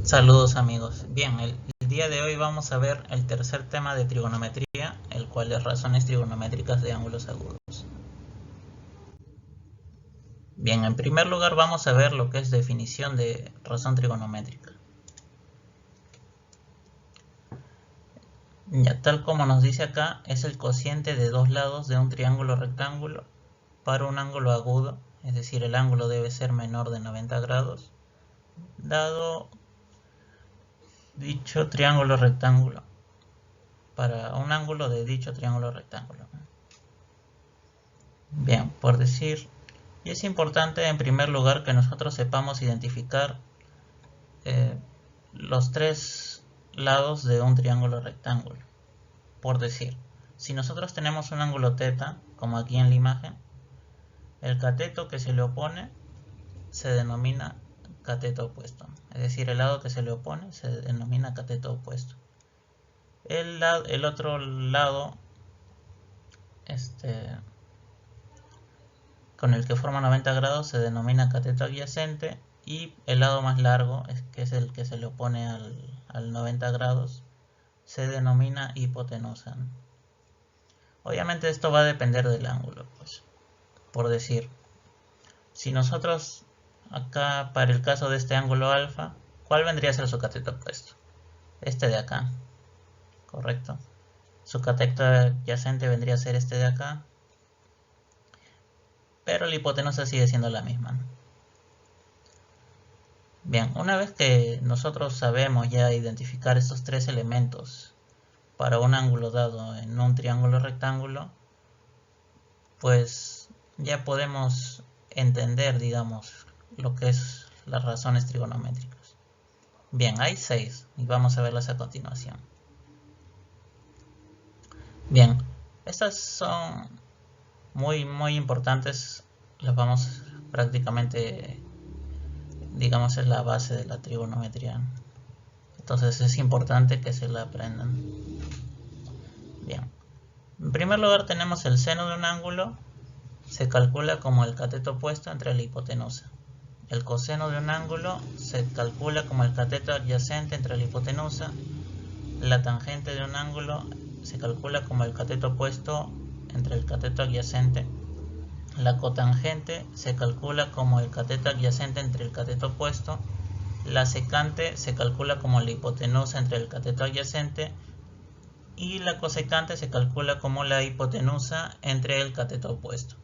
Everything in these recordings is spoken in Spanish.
Saludos amigos. Bien, el día de hoy vamos a ver el tercer tema de trigonometría, el cual es razones trigonométricas de ángulos agudos. Bien, en primer lugar vamos a ver lo que es definición de razón trigonométrica. Ya, tal como nos dice acá, es el cociente de dos lados de un triángulo rectángulo para un ángulo agudo, es decir, el ángulo debe ser menor de 90 grados, dado dicho triángulo rectángulo, para un ángulo de dicho triángulo rectángulo. Bien, por decir, y es importante en primer lugar que nosotros sepamos identificar eh, los tres lados de un triángulo rectángulo. Por decir, si nosotros tenemos un ángulo θ, como aquí en la imagen, el cateto que se le opone se denomina cateto opuesto. Es decir, el lado que se le opone se denomina cateto opuesto. El otro lado con el que forma 90 grados se denomina cateto adyacente, y el lado más largo, que es el que se le opone al 90 grados, se denomina hipotenusa. Obviamente esto va a depender del ángulo, pues. Por decir, si nosotros acá, para el caso de este ángulo alfa, ¿cuál vendría a ser su cateto opuesto? Este de acá, correcto. Su cateto adyacente vendría a ser este de acá, pero la hipotenusa sigue siendo la misma, ¿no? Bien, una vez que nosotros sabemos ya identificar estos tres elementos para un ángulo dado en un triángulo rectángulo, pues ya podemos entender, digamos, lo que es las razones trigonométricas. Bien, hay 6 y vamos a verlas a continuación. Bien, estas son muy importantes, las vamos prácticamente, digamos, es la base de la trigonometría. Entonces es importante que se la aprendan. Bien, en primer lugar tenemos el seno de un ángulo, se calcula como el cateto opuesto entre la hipotenusa. El coseno de un ángulo se calcula como el cateto adyacente entre la hipotenusa. La tangente de un ángulo se calcula como el cateto opuesto entre el cateto adyacente. La cotangente se calcula como el cateto adyacente entre el cateto opuesto. La secante se calcula como la hipotenusa entre el cateto adyacente. Y la cosecante se calcula como la hipotenusa entre el cateto opuesto.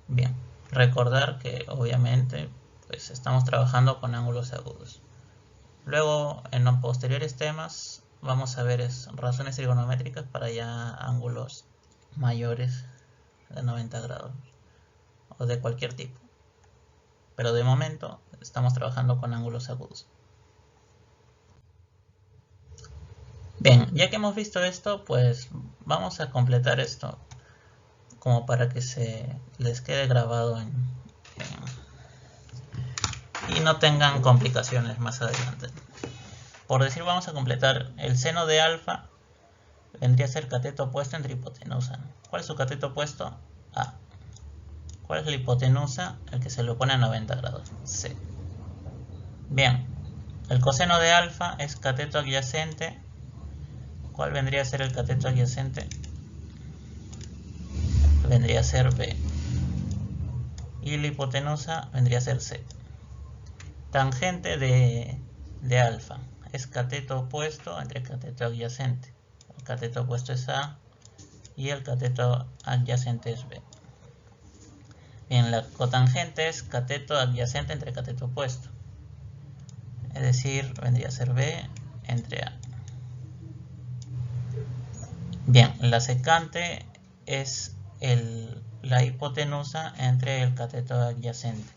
Bien, recordar que obviamente pues estamos trabajando con ángulos agudos. Luego, en los posteriores temas, vamos a ver razones trigonométricas para ya ángulos mayores de 90 grados o de cualquier tipo. Pero de momento estamos trabajando con ángulos agudos. Bien, ya que hemos visto esto, pues vamos a completar esto como para que se les quede grabado y no tengan complicaciones más adelante. Por decir, vamos a completar el seno de alfa, vendría a ser cateto opuesto entre hipotenusa. ¿Cuál es su cateto opuesto? A. ¿Cuál es la hipotenusa? El que se le opone a 90 grados. C. Bien, el coseno de alfa es cateto adyacente. ¿Cuál vendría a ser el cateto adyacente? Vendría a ser B. Y la hipotenusa vendría a ser C. Tangente de alfa es cateto opuesto entre cateto adyacente. El cateto opuesto es A y el cateto adyacente es B. Bien, la cotangente es cateto adyacente entre cateto opuesto. Es decir, vendría a ser B entre A. Bien, la secante es la hipotenusa entre el cateto adyacente.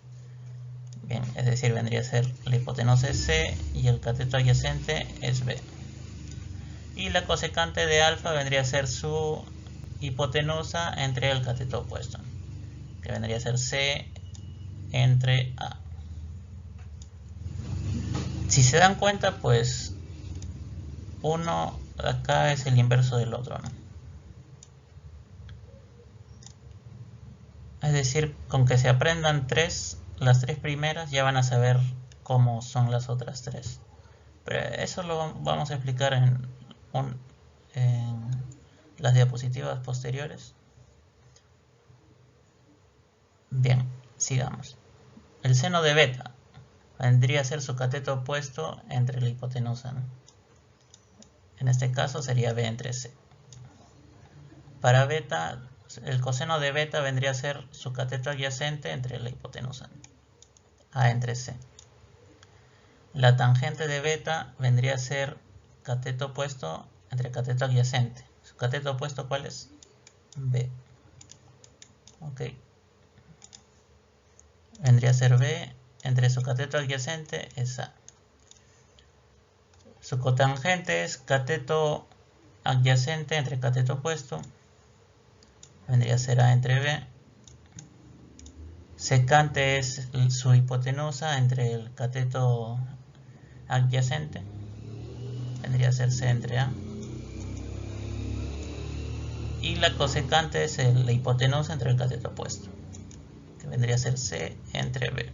Bien, es decir, vendría a ser la hipotenusa es C y el cateto adyacente es B. Y la cosecante de alfa vendría a ser su hipotenusa entre el cateto opuesto, que vendría a ser C entre A. Si se dan cuenta, pues uno acá es el inverso del otro, ¿no? Es decir, con que se aprendan las tres primeras ya van a saber como son las otras tres. Pero eso lo vamos a explicar en las diapositivas posteriores. Bien, sigamos. El seno de beta vendría a ser su cateto opuesto entre la hipotenusa, ¿no? En este caso sería B entre C. Para beta, el coseno de beta vendría a ser su cateto adyacente entre la hipotenusa, ¿no? A entre C. La tangente de beta vendría a ser cateto opuesto entre cateto adyacente. ¿Su cateto opuesto cuál es? B. Ok. Vendría a ser B entre su cateto adyacente es A. Su cotangente es cateto adyacente entre cateto opuesto. Vendría a ser A entre B. Secante es su hipotenusa entre el cateto adyacente. Vendría a ser C entre A. Y la cosecante es la hipotenusa entre el cateto opuesto, que vendría a ser C entre B.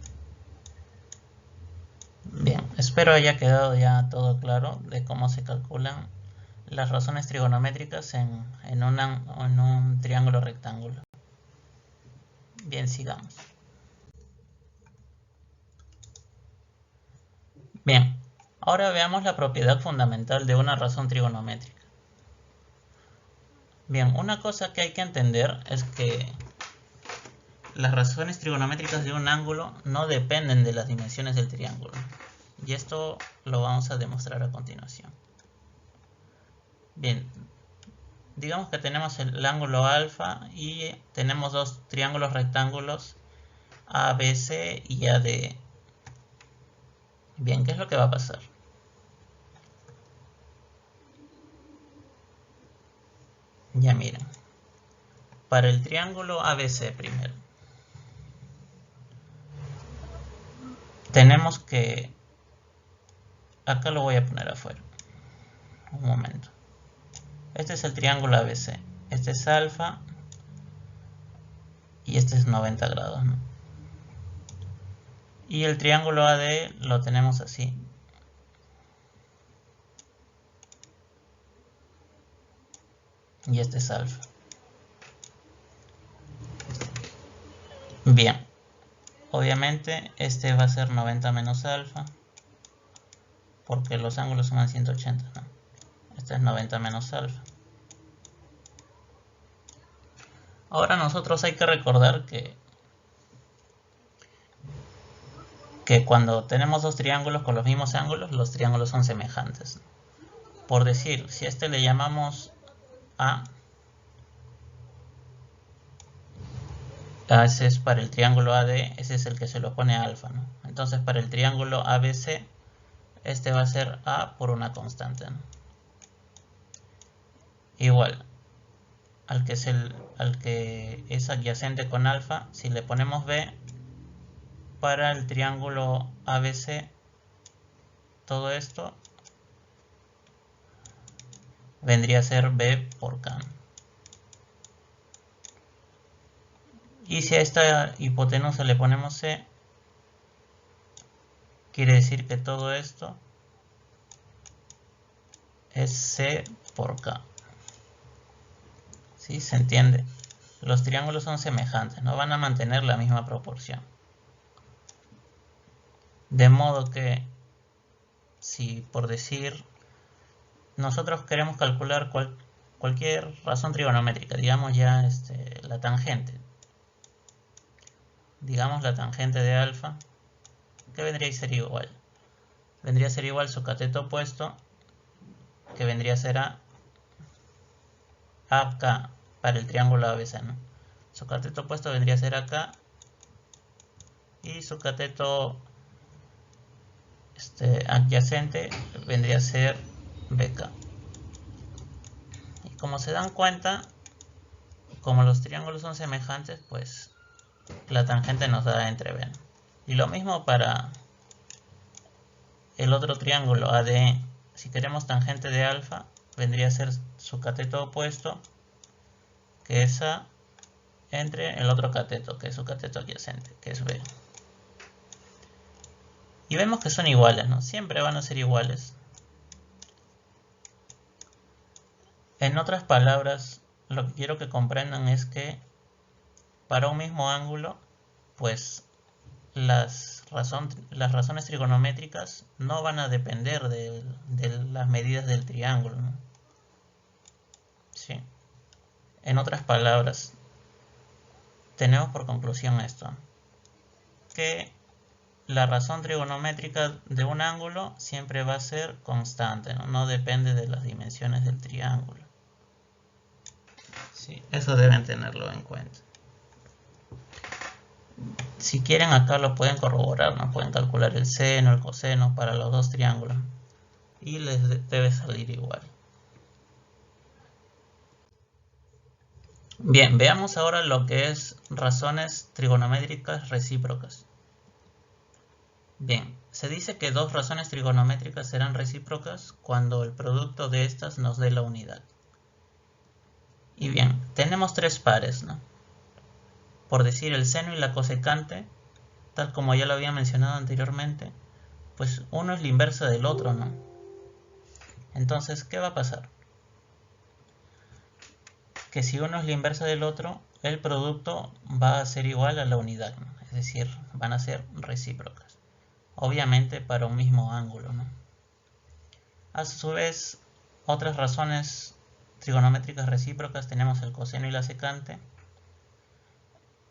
Bien, espero haya quedado ya todo claro de cómo se calculan las razones trigonométricas en un triángulo rectángulo. Bien, sigamos. Bien, ahora veamos la propiedad fundamental de una razón trigonométrica. Bien, una cosa que hay que entender es que las razones trigonométricas de un ángulo no dependen de las dimensiones del triángulo. Y esto lo vamos a demostrar a continuación. Bien, digamos que tenemos el ángulo alfa y tenemos dos triángulos rectángulos ABC y ADE. Bien, ¿qué es lo que va a pasar? Ya miren, para el triángulo ABC primero, tenemos que, acá lo voy a poner afuera, un momento. Este es el triángulo ABC, este es alfa y este es 90 grados, ¿no? Y el triángulo AD lo tenemos así. Y este es alfa. Bien, obviamente este va a ser 90 menos alfa, porque los ángulos suman 180, ¿no? Este es 90 menos alfa. Ahora nosotros hay que recordar que cuando tenemos dos triángulos con los mismos ángulos, los triángulos son semejantes. Por decir, si a este le llamamos A, ese es para el triángulo AD, ese es el que se lo pone a alfa, ¿no? Entonces para el triángulo ABC, este va a ser A por una constante, ¿no? Igual, al que es adyacente con alfa, si le ponemos B, para el triángulo ABC, todo esto vendría a ser B por K. Y si a esta hipotenusa le ponemos C, quiere decir que todo esto es C por K. ¿Sí? ¿Se entiende? Los triángulos son semejantes, no van a mantener la misma proporción. De modo que, si por decir, nosotros queremos calcular cualquier razón trigonométrica, digamos ya la tangente. Digamos la tangente de alfa, que vendría a ser igual. Vendría a ser igual su cateto opuesto, que vendría a ser AK para el triángulo ABC, ¿no? Su cateto opuesto vendría a ser AK y su cateto adyacente vendría a ser BK. Y como se dan cuenta, como los triángulos son semejantes, pues la tangente nos da entre B, ¿no? Y lo mismo para el otro triángulo ADE. Si queremos tangente de alfa, vendría a ser su cateto opuesto, que es A, entre el otro cateto, que es su cateto adyacente, que es B. Y vemos que son iguales, ¿no? Siempre van a ser iguales. En otras palabras, lo que quiero que comprendan es que para un mismo ángulo, pues las razones trigonométricas no van a depender de las medidas del triángulo, ¿no? ¿Sí? En otras palabras, tenemos por conclusión esto, que la razón trigonométrica de un ángulo siempre va a ser constante, ¿no? No depende de las dimensiones del triángulo. Sí, eso deben tenerlo en cuenta. Si quieren acá lo pueden corroborar, ¿no? Pueden calcular el seno, el coseno para los dos triángulos y les debe salir igual. Bien, veamos ahora lo que es razones trigonométricas recíprocas. Bien, se dice que dos razones trigonométricas serán recíprocas cuando el producto de estas nos dé la unidad. Y bien, tenemos tres pares, ¿no? Por decir el seno y la cosecante, tal como ya lo había mencionado anteriormente, pues uno es la inversa del otro, ¿no? Entonces, ¿qué va a pasar? Que si uno es la inversa del otro, el producto va a ser igual a la unidad, ¿no? Es decir, van a ser recíprocas. Obviamente para un mismo ángulo, ¿no? A su vez, otras razones trigonométricas recíprocas tenemos el coseno y la secante.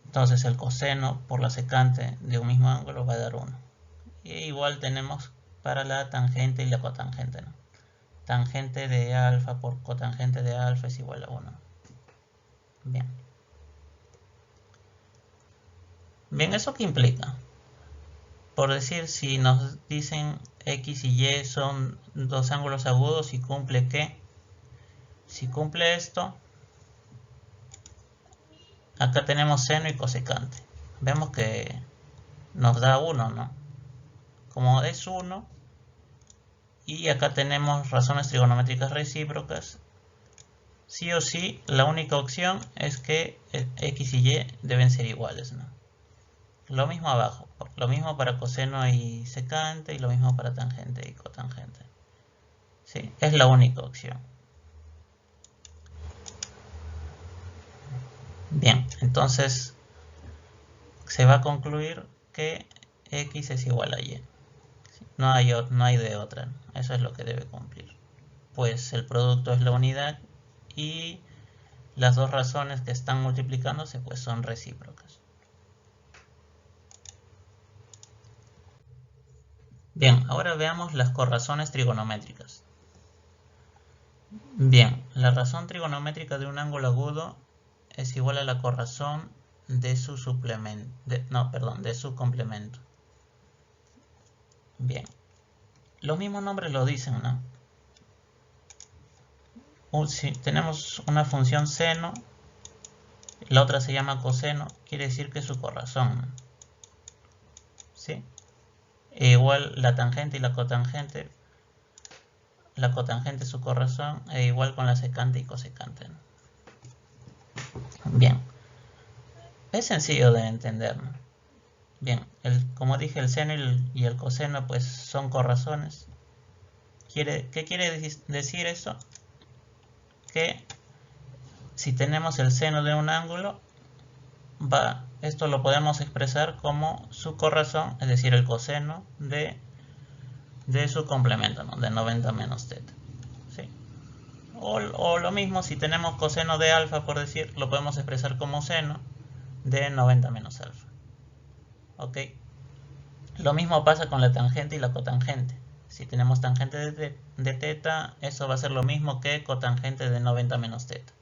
Entonces el coseno por la secante de un mismo ángulo va a dar 1. Y igual tenemos para la tangente y la cotangente, ¿no? Tangente de alfa por cotangente de alfa es igual a 1. Bien. Bien, ¿eso qué implica? Por decir, si nos dicen X y Y son dos ángulos agudos y cumple ¿qué? Si cumple esto, acá tenemos seno y cosecante. Vemos que nos da 1, ¿no? Como es 1, y acá tenemos razones trigonométricas recíprocas, sí o sí, la única opción es que X y Y deben ser iguales, ¿no? Lo mismo abajo, lo mismo para coseno y secante, y lo mismo para tangente y cotangente. ¿Sí? Es la única opción. Bien, entonces se va a concluir que X es igual a Y. No hay de otra. Eso es lo que debe cumplir. Pues el producto es la unidad y las dos razones que están multiplicándose pues son recíprocas. Bien, ahora veamos las corrazones trigonométricas. Bien, la razón trigonométrica de un ángulo agudo es igual a la corrazón de su suplemento, de su complemento. Bien, los mismos nombres lo dicen, ¿no? Si tenemos una función seno, la otra se llama coseno, quiere decir que es su corrazón, ¿no? ¿Sí? E igual la tangente y la cotangente es su corrazón, e igual con la secante y cosecante, ¿no? Bien, es sencillo de entender, ¿no? Bien, como dije, el seno y el coseno pues son corrazones. ¿Qué quiere decir eso? Que si tenemos el seno de un ángulo, esto lo podemos expresar como su corrazón, es decir, el coseno de su complemento, ¿no? De 90 menos teta. ¿Sí? O lo mismo, si tenemos coseno de alfa, por decir, lo podemos expresar como seno de 90 menos alfa. ¿Ok? Lo mismo pasa con la tangente y la cotangente. Si tenemos tangente de teta, eso va a ser lo mismo que cotangente de 90 menos teta.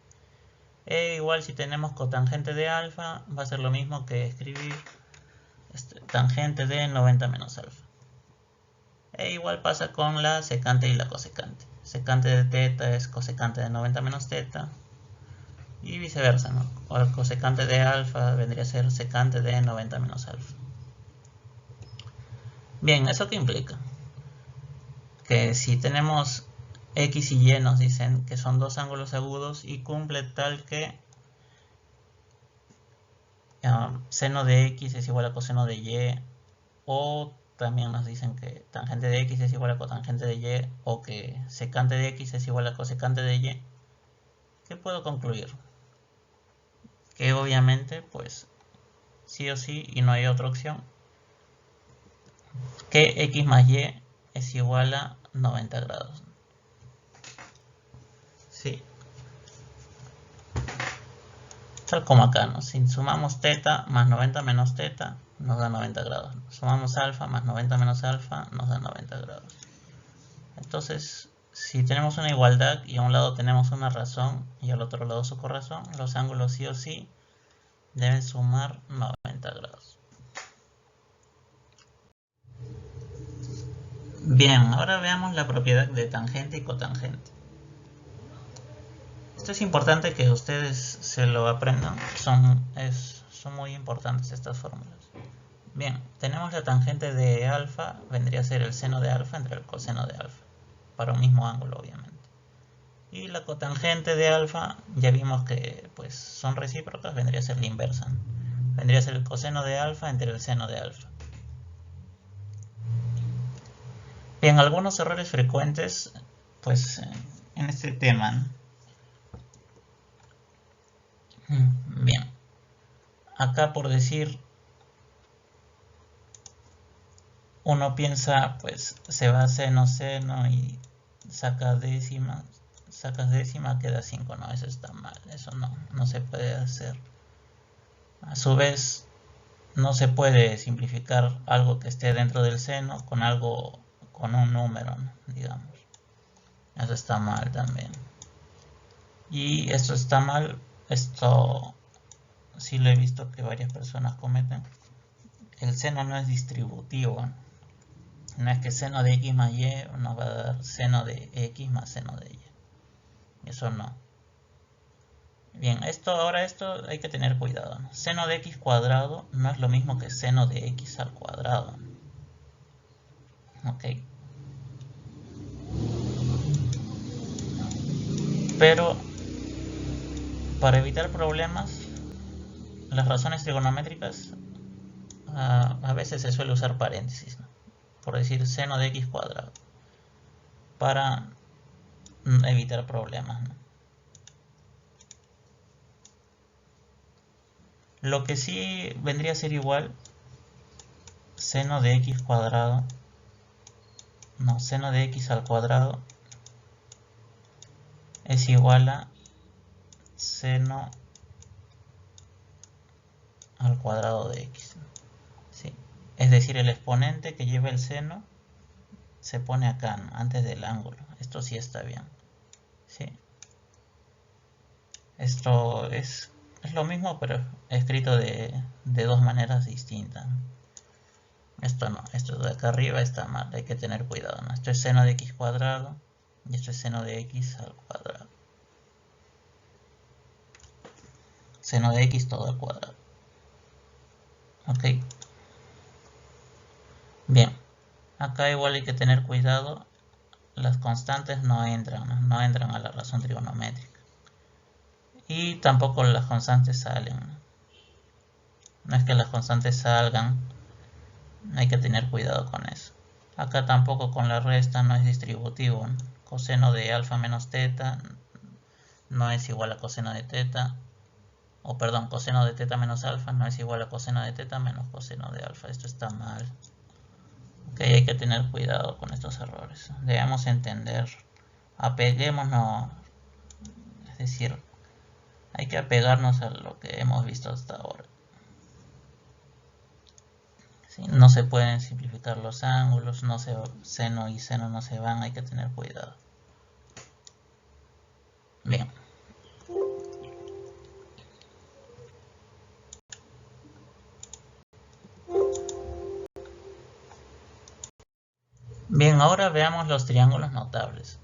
E igual si tenemos cotangente de alfa, va a ser lo mismo que escribir tangente de 90 menos alfa. E igual pasa con la secante y la cosecante. Secante de teta es cosecante de 90 menos teta. Y viceversa, ¿no? O el cosecante de alfa vendría a ser secante de 90 menos alfa. Bien, ¿eso qué implica? Que si tenemos X y Y nos dicen que son dos ángulos agudos y cumple tal que seno de X es igual a coseno de Y, o también nos dicen que tangente de x es igual a cotangente de y, o que secante de x es igual a cosecante de y. ¿Qué puedo concluir? Que obviamente, pues, sí o sí, y no hay otra opción, que x más y es igual a 90 grados. Sí. Tal como acá, ¿no? Si sumamos teta más 90 menos teta, nos da 90 grados. Sumamos alfa más 90 menos alfa, nos da 90 grados. Entonces, si tenemos una igualdad y a un lado tenemos una razón y al otro lado su corrazón, los ángulos sí o sí deben sumar 90 grados. Bien, ahora veamos la propiedad de tangente y cotangente. Esto es importante que ustedes se lo aprendan, son muy importantes estas fórmulas. Bien, tenemos la tangente de alfa, vendría a ser el seno de alfa entre el coseno de alfa, para un mismo ángulo obviamente. Y la cotangente de alfa, ya vimos que pues son recíprocas, vendría a ser la inversa. Vendría a ser el coseno de alfa entre el seno de alfa. Bien, algunos errores frecuentes pues en este tema. Bien, acá por decir, uno piensa pues se va a seno y saca décima, sacas décima, queda 5, no, eso está mal, eso no se puede hacer. A su vez, no se puede simplificar algo que esté dentro del seno con algo con un número, ¿no? Digamos. Eso está mal también. Y esto está mal, esto sí lo he visto que varias personas cometen. El seno no es distributivo, no es que seno de x más y nos va a dar seno de x más seno de y. Eso no. Bien, esto hay que tener cuidado, ¿no? Seno de x cuadrado no es lo mismo que seno de x al cuadrado. Ok. Pero para evitar problemas, las razones trigonométricas a veces se suele usar paréntesis, ¿no? Por decir seno de x cuadrado, para evitar problemas, ¿no? Lo que sí vendría a ser igual, seno de x cuadrado, no, seno de x al cuadrado es igual a seno al cuadrado de x, ¿sí? Es decir, el exponente que lleva el seno se pone acá, ¿no? Antes del ángulo. Esto sí está bien, ¿sí? Esto es lo mismo, pero escrito de dos maneras distintas. Esto no, esto de acá arriba está mal, hay que tener cuidado, ¿no? Esto es seno de x cuadrado y esto es seno de x al cuadrado. Seno de x todo al cuadrado. Ok. Bien, acá igual hay que tener cuidado, las constantes no entran a la razón trigonométrica. Y tampoco las constantes salen. No es que las constantes salgan, hay que tener cuidado con eso. Acá tampoco con la resta no es distributivo. Coseno de alfa menos teta no es igual a coseno de teta. O perdón, coseno de teta menos alfa no es igual a coseno de teta menos coseno de alfa. Esto está mal. Ok, hay que tener cuidado con estos errores. Debemos entender. Apeguémonos. Es decir, hay que apegarnos a lo que hemos visto hasta ahora. ¿Sí? No se pueden simplificar los ángulos, seno y seno no se van, hay que tener cuidado. Bien. Bien, ahora veamos los triángulos notables.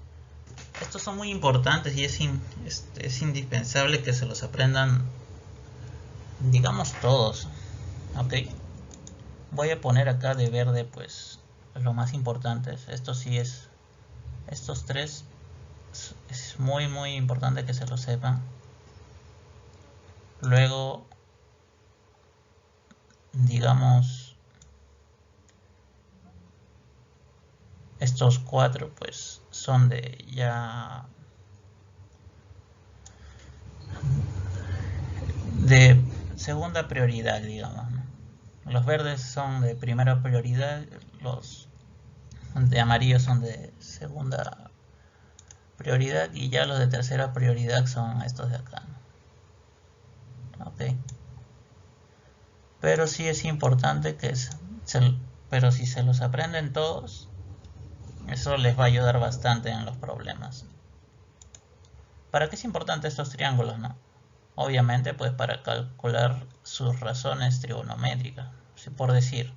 Estos son muy importantes y es indispensable que se los aprendan, digamos, todos. Ok. Voy a poner acá de verde pues lo más importante. Estos tres es muy importante que se lo sepan. Luego, digamos, estos 4 pues son de ya de segunda prioridad, digamos, ¿no? Los verdes son de primera prioridad, los de amarillo son de segunda prioridad y ya los de tercera prioridad son estos de acá, ¿no? Ok. Pero sí es importante que pero si se los aprenden todos, eso les va a ayudar bastante en los problemas. ¿Para qué es importante estos triángulos, no? Obviamente, pues para calcular sus razones trigonométricas. Por decir,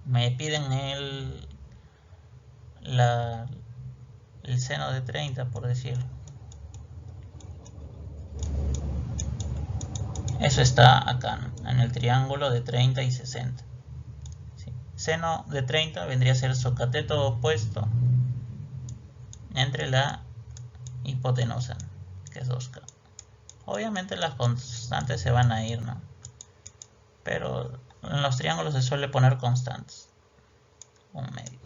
me piden el seno de 30, por decir. Eso está acá, ¿no? En el triángulo de 30 y 60. ¿Sí? Seno de 30 vendría a ser su cateto opuesto entre la hipotenusa, que es 2K. Obviamente las constantes se van a ir, ¿no? Pero en los triángulos se suele poner constantes. Un medio.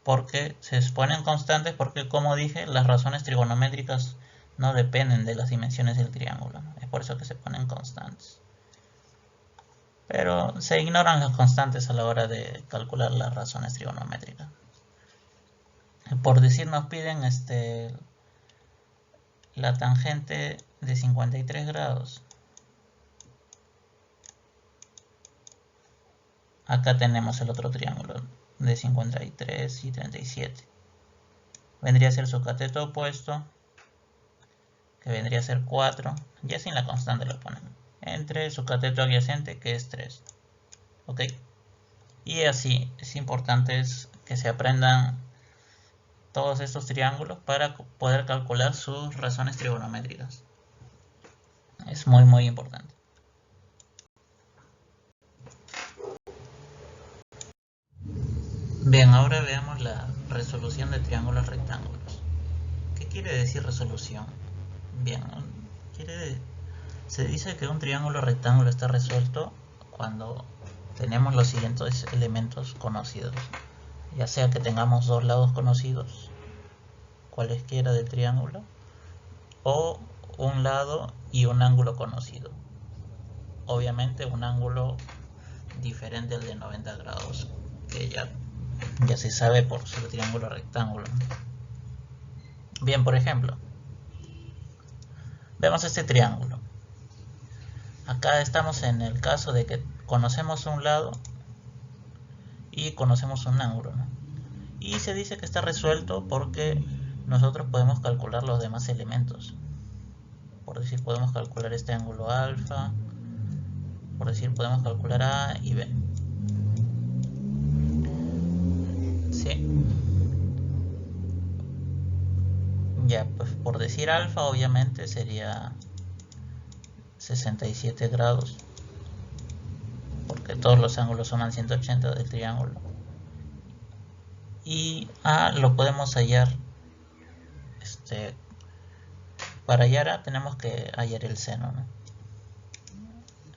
Porque se ponen constantes porque, como dije, las razones trigonométricas no dependen de las dimensiones del triángulo, ¿no? Es por eso que se ponen constantes. Pero se ignoran las constantes a la hora de calcular las razones trigonométricas. Por decir, nos piden la tangente de 53 grados. Acá tenemos el otro triángulo de 53 y 37. Vendría a ser su cateto opuesto, que vendría a ser 4, ya sin la constante lo ponemos, entre su cateto adyacente, que es 3. ¿Ok? Y así es importante que se aprendan todos estos triángulos para poder calcular sus razones trigonométricas. Es muy muy importante. Bien, ahora veamos la resolución de triángulos rectángulos. ¿Qué quiere decir resolución? Bien, se dice que un triángulo rectángulo está resuelto cuando tenemos los siguientes elementos conocidos, ya sea que tengamos dos lados conocidos, cualesquiera del triángulo, o un lado y un ángulo conocido. Obviamente un ángulo diferente al de 90 grados, que ya se sabe por ser triángulo rectángulo. Bien, por ejemplo, vemos este triángulo. Acá estamos en el caso de que conocemos un lado y conocemos un ángulo, ¿no? Y se dice que está resuelto porque nosotros podemos calcular los demás elementos. Por decir, podemos calcular este ángulo alfa, por decir, podemos calcular A y B. Sí. Ya, pues por decir alfa, obviamente sería 67 grados, porque todos los ángulos suman 180 del triángulo. Y A lo podemos hallar, para hallar A tenemos que hallar el seno, ¿no?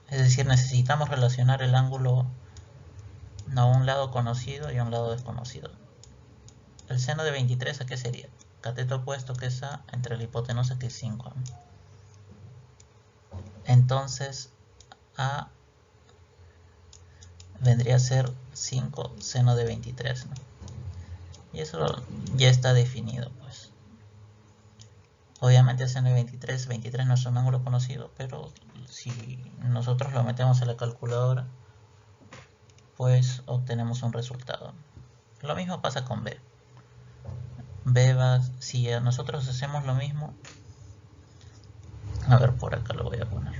Es decir, necesitamos relacionar el ángulo a un lado conocido y a un lado desconocido. El seno de 23, ¿a qué sería? Cateto opuesto, que es A, entre la hipotenusa, que es 5, ¿no? Entonces A vendría a ser 5 seno de 23, ¿no? Y eso ya está definido, pues. Obviamente seno de 23 no es un ángulo conocido, pero si nosotros lo metemos en la calculadora, pues obtenemos un resultado. Lo mismo pasa con B. Si nosotros hacemos lo mismo, a ver, por acá lo voy a poner.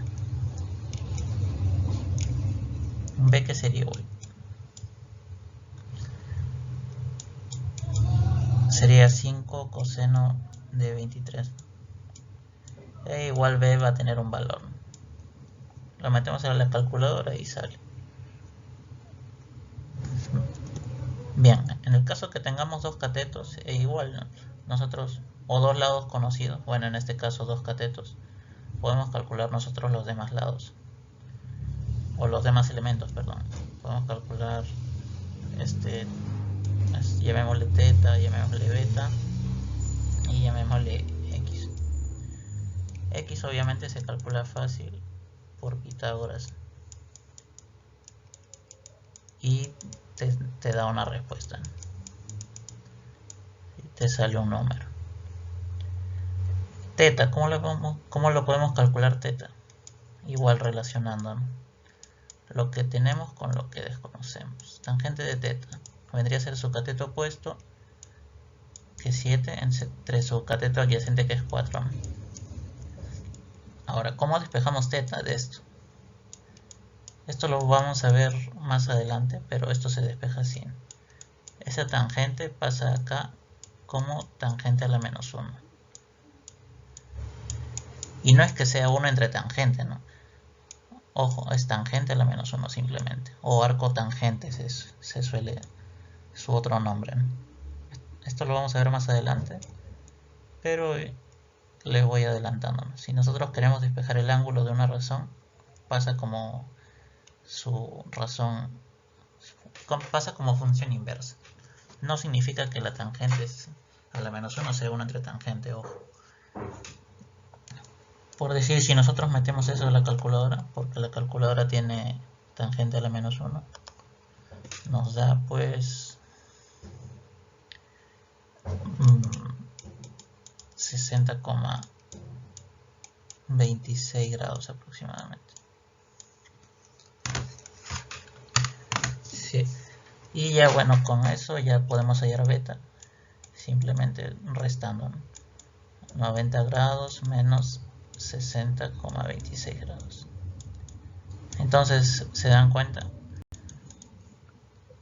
B, que sería igual. Sería 5 coseno de 23. E igual B va a tener un valor. Lo metemos en la calculadora y sale. Bien, en el caso que tengamos dos catetos, es igual, ¿no? Nosotros, o dos lados conocidos, bueno, en este caso dos catetos, podemos calcular nosotros los demás lados, o los demás elementos, perdón. Podemos calcular llamémosle teta, llamémosle beta y llamémosle x. X obviamente se calcula fácil por Pitágoras y te da una respuesta, te sale un número. Teta, ¿cómo lo podemos calcular teta? Igual relacionando, ¿no?, lo que tenemos con lo que desconocemos. Tangente de teta vendría a ser su cateto opuesto, que es 7, entre su cateto adyacente, que es 4. Ahora, ¿cómo despejamos teta de esto? Esto lo vamos a ver más adelante, pero esto se despeja así. Esa tangente pasa acá como tangente a la menos 1. Y no es que sea 1 entre tangente, ¿no? Ojo, es tangente a la menos 1 simplemente. O arco tangente se suele su otro nombre, ¿no? Esto lo vamos a ver más adelante, pero les voy adelantando, ¿no? Si nosotros queremos despejar el ángulo de una razón, pasa como su razón, pasa como función inversa. No significa que la tangente a la menos 1 sea 1 entre tangente, ojo. Por decir, si nosotros metemos eso en la calculadora, porque la calculadora tiene tangente a la menos 1, nos da pues 60,26 grados aproximadamente. Sí. Y ya bueno, con eso ya podemos hallar beta, simplemente restando, ¿no? 90 grados menos 60,26 grados. Entonces, ¿se dan cuenta?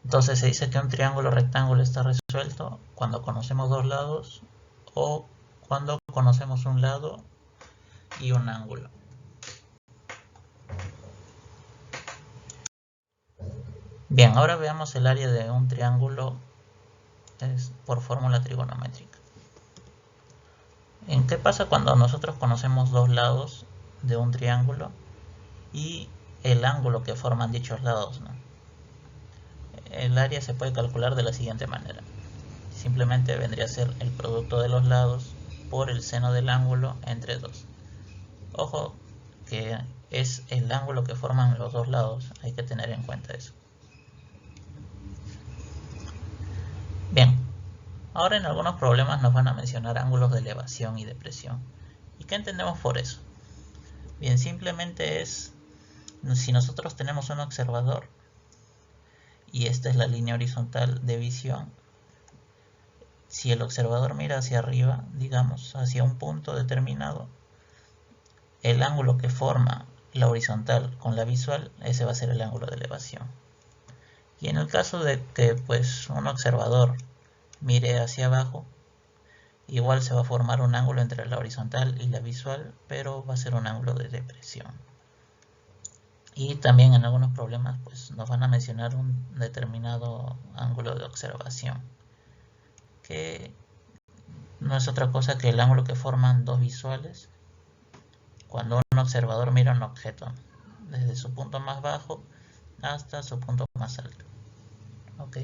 Entonces se dice que un triángulo rectángulo está resuelto cuando conocemos dos lados o cuando conocemos un lado y un ángulo. Bien, ahora veamos el área de un triángulo por fórmula trigonométrica. ¿En qué pasa cuando nosotros conocemos dos lados de un triángulo y el ángulo que forman dichos lados, ¿no? El área se puede calcular de la siguiente manera. Simplemente vendría a ser el producto de los lados por el seno del ángulo entre 2. Ojo que es el ángulo que forman los dos lados, hay que tener en cuenta eso. Bien, ahora en algunos problemas nos van a mencionar ángulos de elevación y depresión. ¿Y qué entendemos por eso? Bien, simplemente es, si nosotros tenemos un observador y esta es la línea horizontal de visión, si el observador mira hacia arriba, digamos, hacia un punto determinado, el ángulo que forma la horizontal con la visual, ese va a ser el ángulo de elevación. Y en el caso de que pues un observador mire hacia abajo, igual se va a formar un ángulo entre la horizontal y la visual, pero va a ser un ángulo de depresión. Y también en algunos problemas pues nos van a mencionar un determinado ángulo de observación, que no es otra cosa que el ángulo que forman dos visuales cuando un observador mira un objeto, desde su punto más bajo hasta su punto más alto. Ok.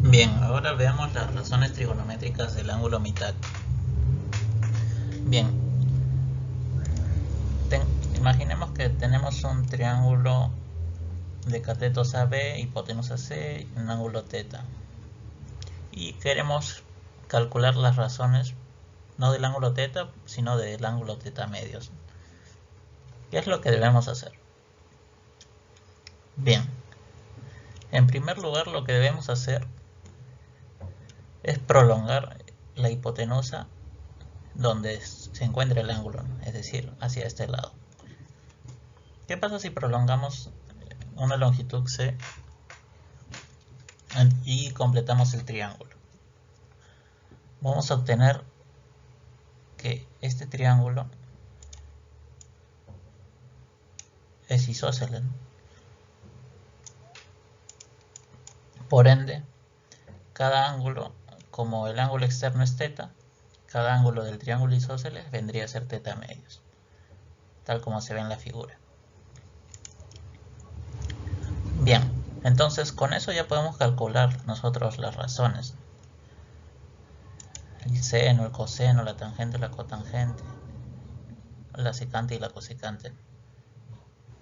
Bien, ahora veamos las razones trigonométricas del ángulo mitad. Bien, imaginemos que tenemos un triángulo de catetos AB, hipotenusa C y un ángulo θ. Y queremos calcular las razones, no del ángulo θ, sino del ángulo θ medios. ¿Qué es lo que debemos hacer? Bien, en primer lugar lo que debemos hacer es prolongar la hipotenusa donde se encuentra el ángulo, ¿no? Es decir, hacia este lado. ¿Qué pasa si prolongamos una longitud C y completamos el triángulo? Vamos a obtener que este triángulo es isósceles, ¿no? Por ende, cada ángulo, como el ángulo externo es θ, cada ángulo del triángulo isósceles vendría a ser θ medios, tal como se ve en la figura. Bien, Entonces con eso ya podemos calcular nosotros las razones. El seno, el coseno, la tangente, la cotangente, la secante y la cosecante.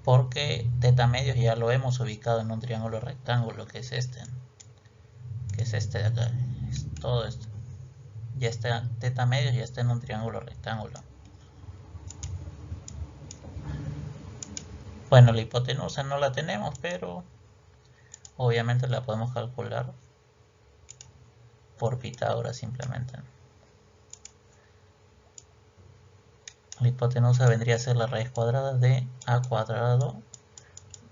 Porque teta medios ya lo hemos ubicado en un triángulo rectángulo que es este. Que es este de acá. Es todo esto. Ya está, teta medios ya está en un triángulo rectángulo. Bueno, la hipotenusa no la tenemos, pero obviamente la podemos calcular por Pitágoras simplemente. La hipotenusa vendría a ser la raíz cuadrada de a cuadrado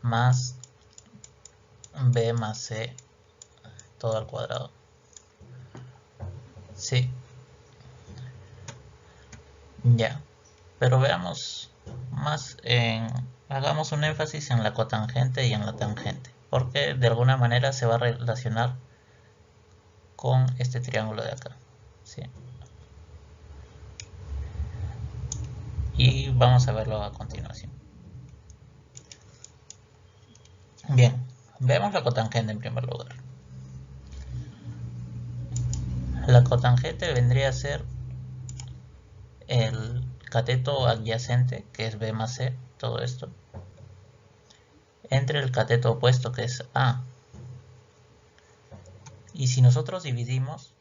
más b más c todo al cuadrado. Sí, ya. Pero veamos más hagamos un énfasis en la cotangente y en la tangente, porque de alguna manera se va a relacionar con este triángulo de acá. ¿Sí? Y vamos a verlo a continuación. Bien, veamos la cotangente en primer lugar. La cotangente vendría a ser el cateto adyacente, que es b más c, todo esto, entre el cateto opuesto, que es a. Y si nosotros dividimos,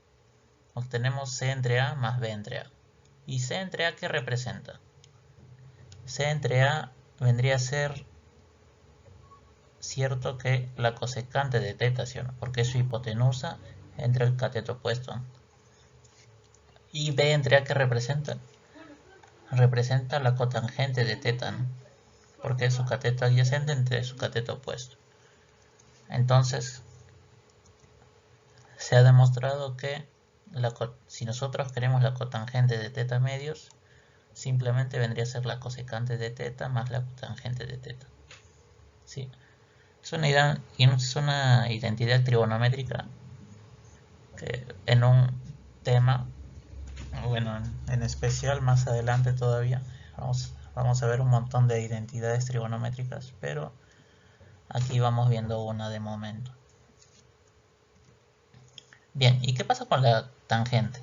obtenemos c entre a más b entre a. ¿Y c entre a qué representa? C entre a vendría a ser cierto que la cosecante de teta, ¿sí o no? Porque es su hipotenusa entre el cateto opuesto. ¿Y b entre a qué representa? Representa la cotangente de teta, ¿no? Porque es su cateto adyacente entre su cateto opuesto. Entonces, se ha demostrado que si nosotros queremos la cotangente de teta medios, simplemente vendría a ser la cosecante de teta más la cotangente de teta. ¿Sí? Es una identidad trigonométrica que en un tema, bueno, en especial más adelante todavía, vamos a ver un montón de identidades trigonométricas, pero aquí vamos viendo una de momento. Bien, ¿y qué pasa con la tangente?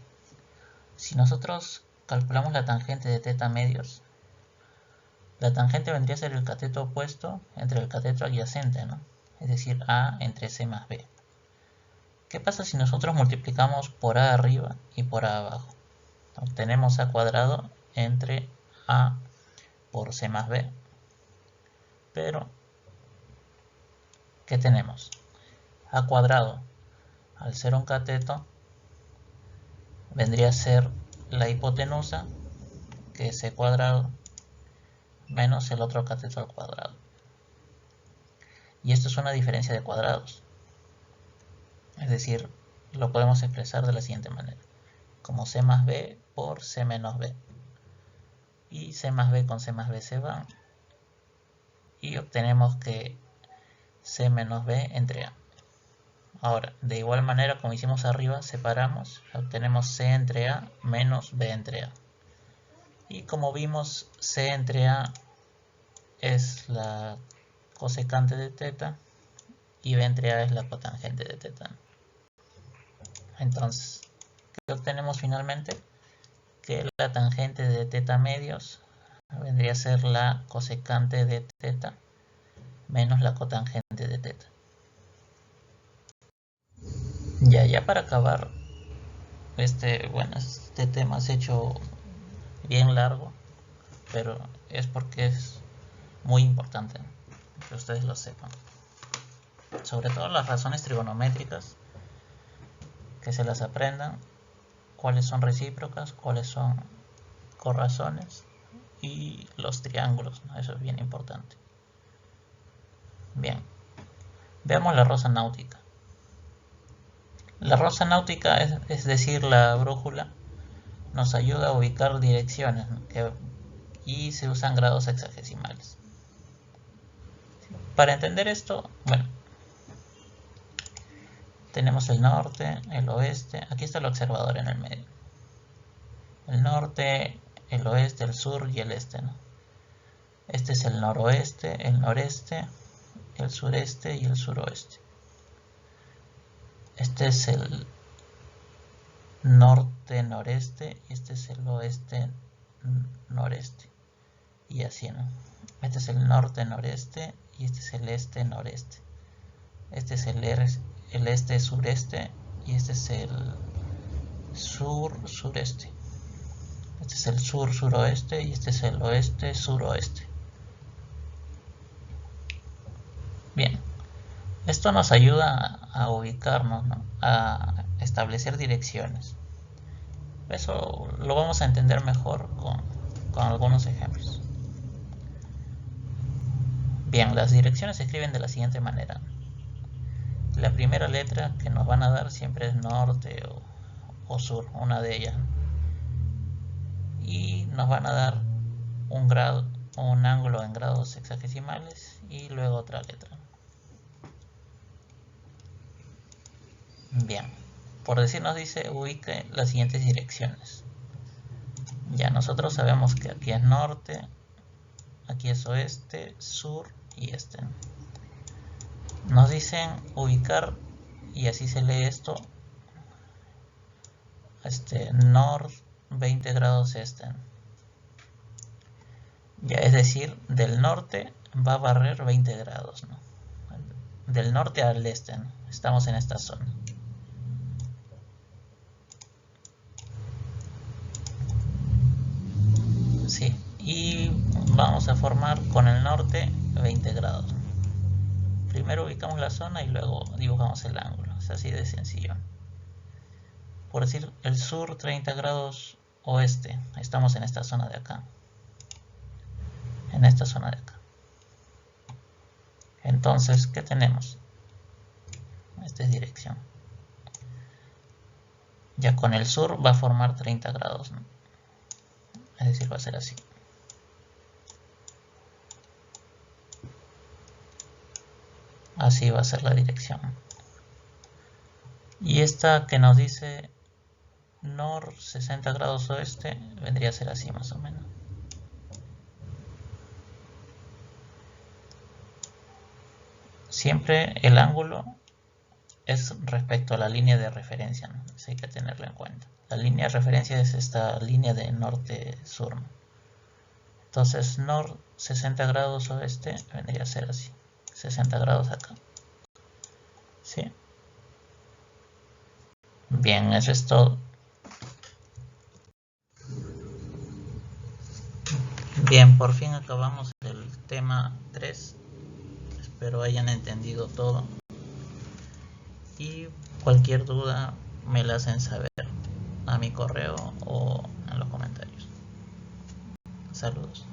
Si nosotros calculamos la tangente de teta medios, la tangente vendría a ser el cateto opuesto entre el cateto adyacente, ¿no? Es decir, a entre c más b. ¿Qué pasa si nosotros multiplicamos por a arriba y por a abajo? Obtenemos a cuadrado entre a por c más b. Pero, ¿qué tenemos? A cuadrado, al ser un cateto, vendría a ser la hipotenusa, que es c cuadrado, menos el otro cateto al cuadrado. Y esto es una diferencia de cuadrados. Es decir, lo podemos expresar de la siguiente manera. Como c más b por c menos b. Y c más b con c más b se van. Y obtenemos que c menos b entre a. Ahora, de igual manera como hicimos arriba, separamos. Obtenemos c entre a menos b entre a. Y como vimos, c entre a es la cosecante de teta y b entre a es la cotangente de teta. Entonces, ¿qué obtenemos finalmente? Que la tangente de teta medios vendría a ser la cosecante de teta menos la cotangente de teta. Ya para acabar, este tema se ha hecho bien largo, pero es porque es muy importante que ustedes lo sepan. Sobre todo las razones trigonométricas, que se las aprendan, cuáles son recíprocas, cuáles son corrazones y los triángulos, ¿no? Eso es bien importante. Bien, veamos la rosa náutica. La rosa náutica, es decir, la brújula, nos ayuda a ubicar direcciones, ¿no? Y se usan grados hexagesimales. Para entender esto, bueno, tenemos el norte, el oeste, aquí está el observador en el medio. El norte, el oeste, el sur y el este, ¿no? Este es el noroeste, el noreste el sureste y el suroeste. Este es el norte-noreste y este es el oeste-noreste. Y así, ¿no? Este es el norte-noreste y este es el este-noreste. Este es el este-sureste y este es el sur-sureste. Este es el sur-suroeste y este es el oeste-suroeste. Bien, esto nos ayuda a ubicarnos, ¿no? A establecer direcciones. Eso lo vamos a entender mejor con algunos ejemplos. Bien, las direcciones se escriben de la siguiente manera. La primera letra que nos van a dar siempre es norte o sur, una de ellas. Y nos van a dar un ángulo en grados sexagesimales y luego otra letra. Bien, por decir nos dice ubique las siguientes direcciones. Ya nosotros sabemos que aquí es norte, aquí es oeste, sur y este. Nos dicen ubicar y así se lee esto. Nord 20 grados este. Ya es decir, del norte va a barrer 20 grados, ¿no? Del norte al este, ¿no? Estamos en esta zona. Sí, y vamos a formar con el norte 20 grados. Primero ubicamos la zona y luego dibujamos el ángulo. Es así de sencillo. Por decir, el sur 30 grados oeste. Estamos en esta zona de acá. En esta zona de acá. Entonces, ¿qué tenemos? Esta es dirección. Ya con el sur va a formar 30 grados, ¿no? Es decir, va a ser así. Así va a ser la dirección. Y esta que nos dice nor 60 grados oeste vendría a ser así más o menos. Siempre el ángulo es respecto a la línea de referencia, ¿no? Eso hay que tenerlo en cuenta. La línea de referencia es esta línea de norte-sur, ¿no? Entonces nor 60 grados oeste vendría a ser así. 60 grados acá. ¿Sí? Bien, eso es todo. Bien, por fin acabamos el tema 3. Espero hayan entendido todo. Y cualquier duda me la hacen saber a mi correo o en los comentarios. Saludos.